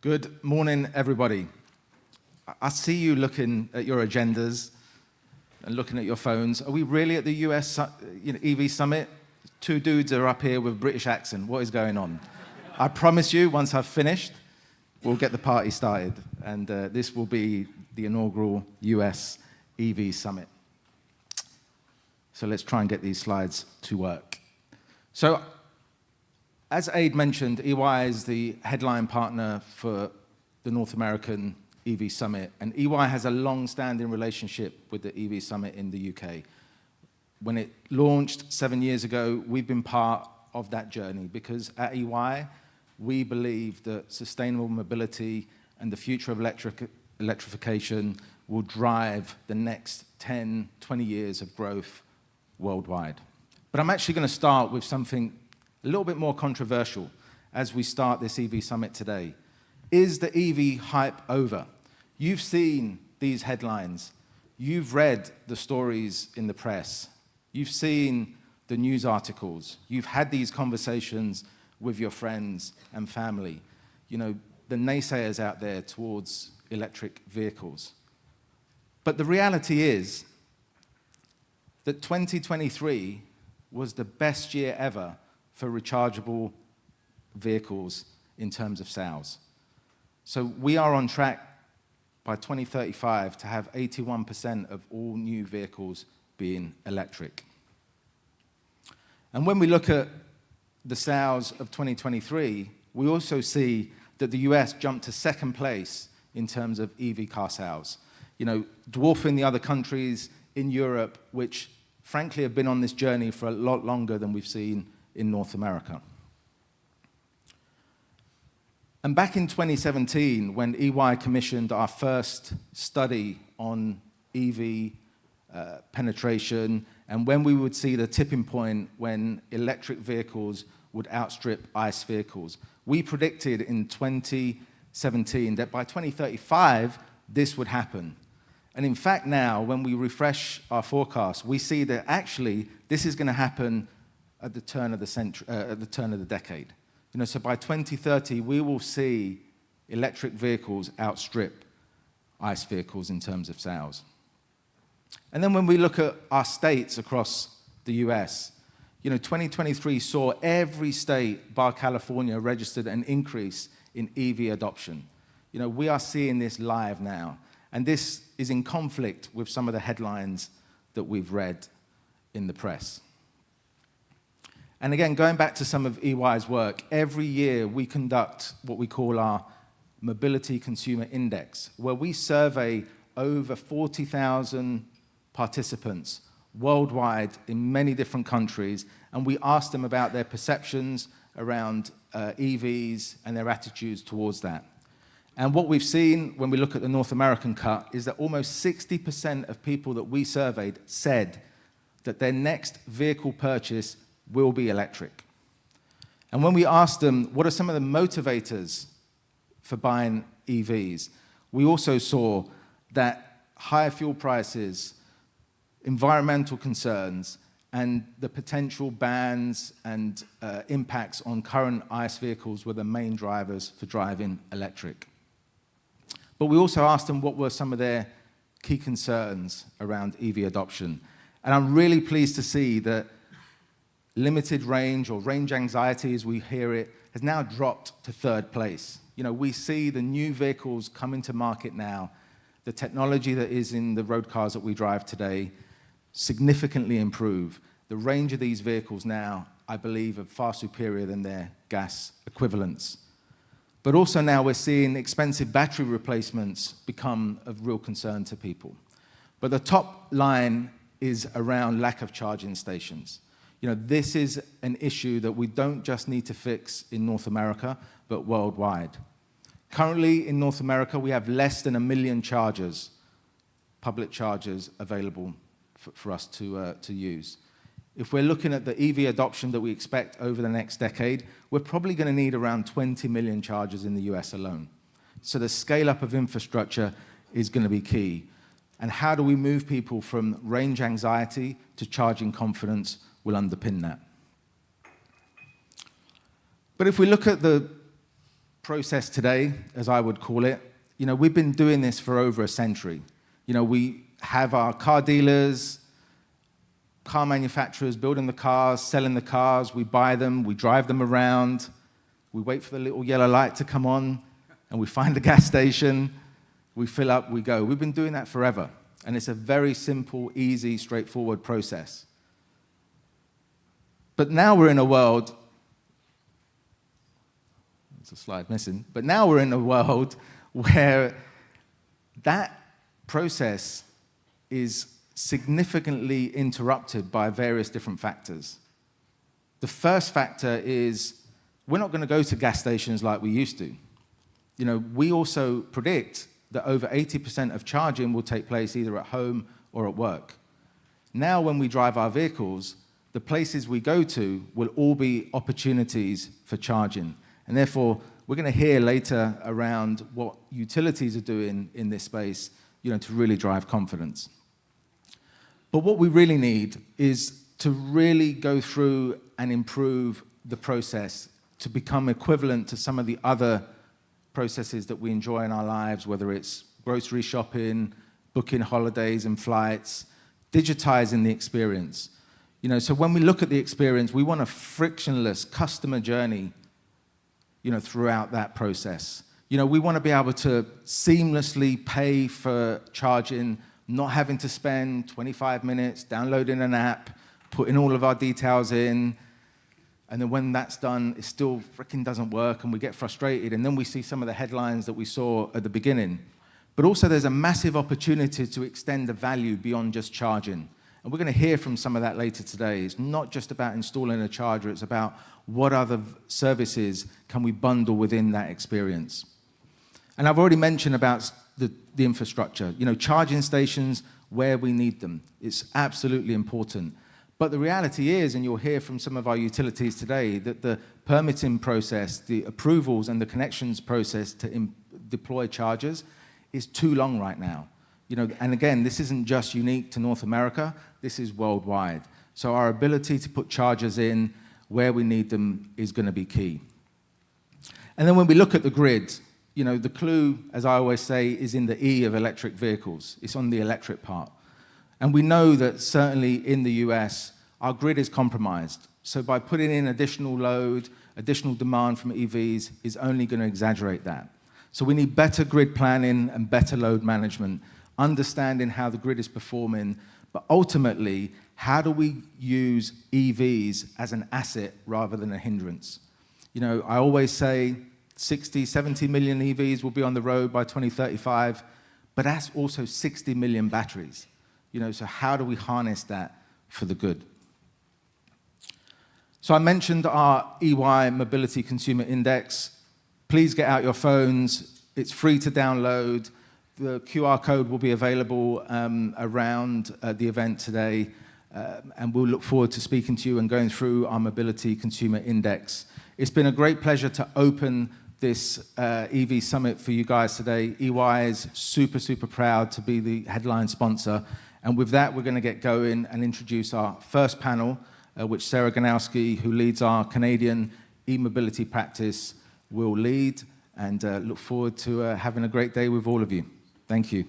Good morning, everybody. I see you looking at your agendas and looking at your phones. Are we really at the US EV Summit? Two dudes are up here with British accent. What is going on? I promise you, once I've finished, we'll get the party started. And this will be the inaugural US EV Summit. So let's try and get these slides to work. So, as Aid mentioned, EY is the headline partner for the North American EV Summit, and EY has a long-standing relationship with the EV Summit in the UK. When it launched 7 years ago, we've been part of that journey because at EY, we believe that sustainable mobility and the future of electrification will drive the next 10, 20 years of growth worldwide. But I'm actually going to start with something a little bit more controversial as we start this EV Summit today. Is the EV hype over? You've seen these headlines. You've read the stories in the press. You've seen the news articles. You've had these conversations with your friends and family. You know, the naysayers out there towards electric vehicles. But the reality is that 2023 was the best year ever for rechargeable vehicles in terms of sales. So we are on track by 2035 to have 81% of all new vehicles being electric. And when we look at the sales of 2023, we also see that the US jumped to second place in terms of EV car sales, you know, dwarfing the other countries in Europe, which frankly have been on this journey for a lot longer than we've seen in North America. And back in 2017, when EY commissioned our first study on EV penetration, and when we would see the tipping point when electric vehicles would outstrip ICE vehicles, we predicted in 2017 that by 2035, this would happen. And in fact now, when we refresh our forecast, we see that actually this is going to happen at the turn of the decade. You know, so by 2030, we will see electric vehicles outstrip ICE vehicles in terms of sales. And then when we look at our states across the US, you know, 2023 saw every state, bar California, registered an increase in EV adoption. You know, we are seeing this live now. And this is in conflict with some of the headlines that we've read in the press. And again, going back to some of EY's work, every year we conduct what we call our Mobility Consumer Index, where we survey over 40,000 participants worldwide in many different countries, and we ask them about their perceptions around EVs and their attitudes towards that. And what we've seen when we look at the North American cut is that almost 60% of people that we surveyed said that their next vehicle purchase will be electric. And when we asked them, what are some of the motivators for buying EVs, we also saw that higher fuel prices, environmental concerns, and the potential bans and impacts on current ICE vehicles were the main drivers for driving electric. But we also asked them what were some of their key concerns around EV adoption. And I'm really pleased to see that limited range, or range anxiety as we hear it, has now dropped to third place. You know, we see the new vehicles coming to market now, the technology that is in the road cars that we drive today, significantly improve. The range of these vehicles now, I believe, are far superior than their gas equivalents. But also now we're seeing expensive battery replacements become of real concern to people. But the top line is around lack of charging stations. You know, this is an issue that we don't just need to fix in North America, but worldwide. Currently in North America, we have less than 1 million chargers, public chargers available for us to use. If we're looking at the EV adoption that we expect over the next decade, we're probably going to need around 20 million chargers in the US alone. So the scale-up of infrastructure is going to be key. And how do we move people from range anxiety to charging confidence will underpin that. But if we look at the process today, as I would call it, we've been doing this for over a century. We have our car dealers, car manufacturers building the cars, selling the cars, we buy them, we drive them around, we wait for the little yellow light to come on, and we find the gas station, we fill up, we go. We've been doing that forever, and it's a very simple, easy, straightforward process. But now we're in a world, there's a slide missing, but now we're in a world where that process is significantly interrupted by various different factors. The first factor is we're not going to go to gas stations like we used to. We also predict that over 80% of charging will take place either at home or at work. Now, when we drive our vehicles, the places we go to will all be opportunities for charging. And therefore, we're going to hear later around what utilities are doing in this space, to really drive confidence. But what we really need is to really go through and improve the process to become equivalent to some of the other processes that we enjoy in our lives, whether it's grocery shopping, booking holidays and flights, digitizing the experience. So when we look at the experience, we want a frictionless customer journey, throughout that process. We want to be able to seamlessly pay for charging, not having to spend 25 minutes downloading an app, putting all of our details in, and then when that's done, it still freaking doesn't work, and we get frustrated, and then we see some of the headlines that we saw at the beginning. But also there's a massive opportunity to extend the value beyond just charging. And we're going to hear from some of that later today. It's not just about installing a charger, it's about what other services can we bundle within that experience. And I've already mentioned about the infrastructure, charging stations where we need them. It's absolutely important. But the reality is, and you'll hear from some of our utilities today, that the permitting process, the approvals and the connections process to deploy chargers is too long right now. And again, this isn't just unique to North America, this is worldwide. So our ability to put chargers in where we need them is going to be key. And then when we look at the grid, the clue, as I always say, is in the E of electric vehicles. It's on the electric part. And we know that certainly in the US, our grid is compromised. So by putting in additional load, additional demand from EVs is only going to exaggerate that. So we need better grid planning and better load management, understanding how the grid is performing, but ultimately, how do we use EVs as an asset rather than a hindrance? I always say 60, 70 million EVs will be on the road by 2035, but that's also 60 million batteries. So how do we harness that for the good? So I mentioned our eMobility Consumer Index. Please get out your phones. It's free to download. The QR code will be available around the event today, and we'll look forward to speaking to you and going through our Mobility Consumer Index. It's been a great pleasure to open this EV Summit for you guys today. EY is super, super proud to be the headline sponsor. And with that, we're going to get going and introduce our first panel, which Sarah Ganowski, who leads our Canadian e-mobility practice, will lead. And look forward to having a great day with all of you. Thank you.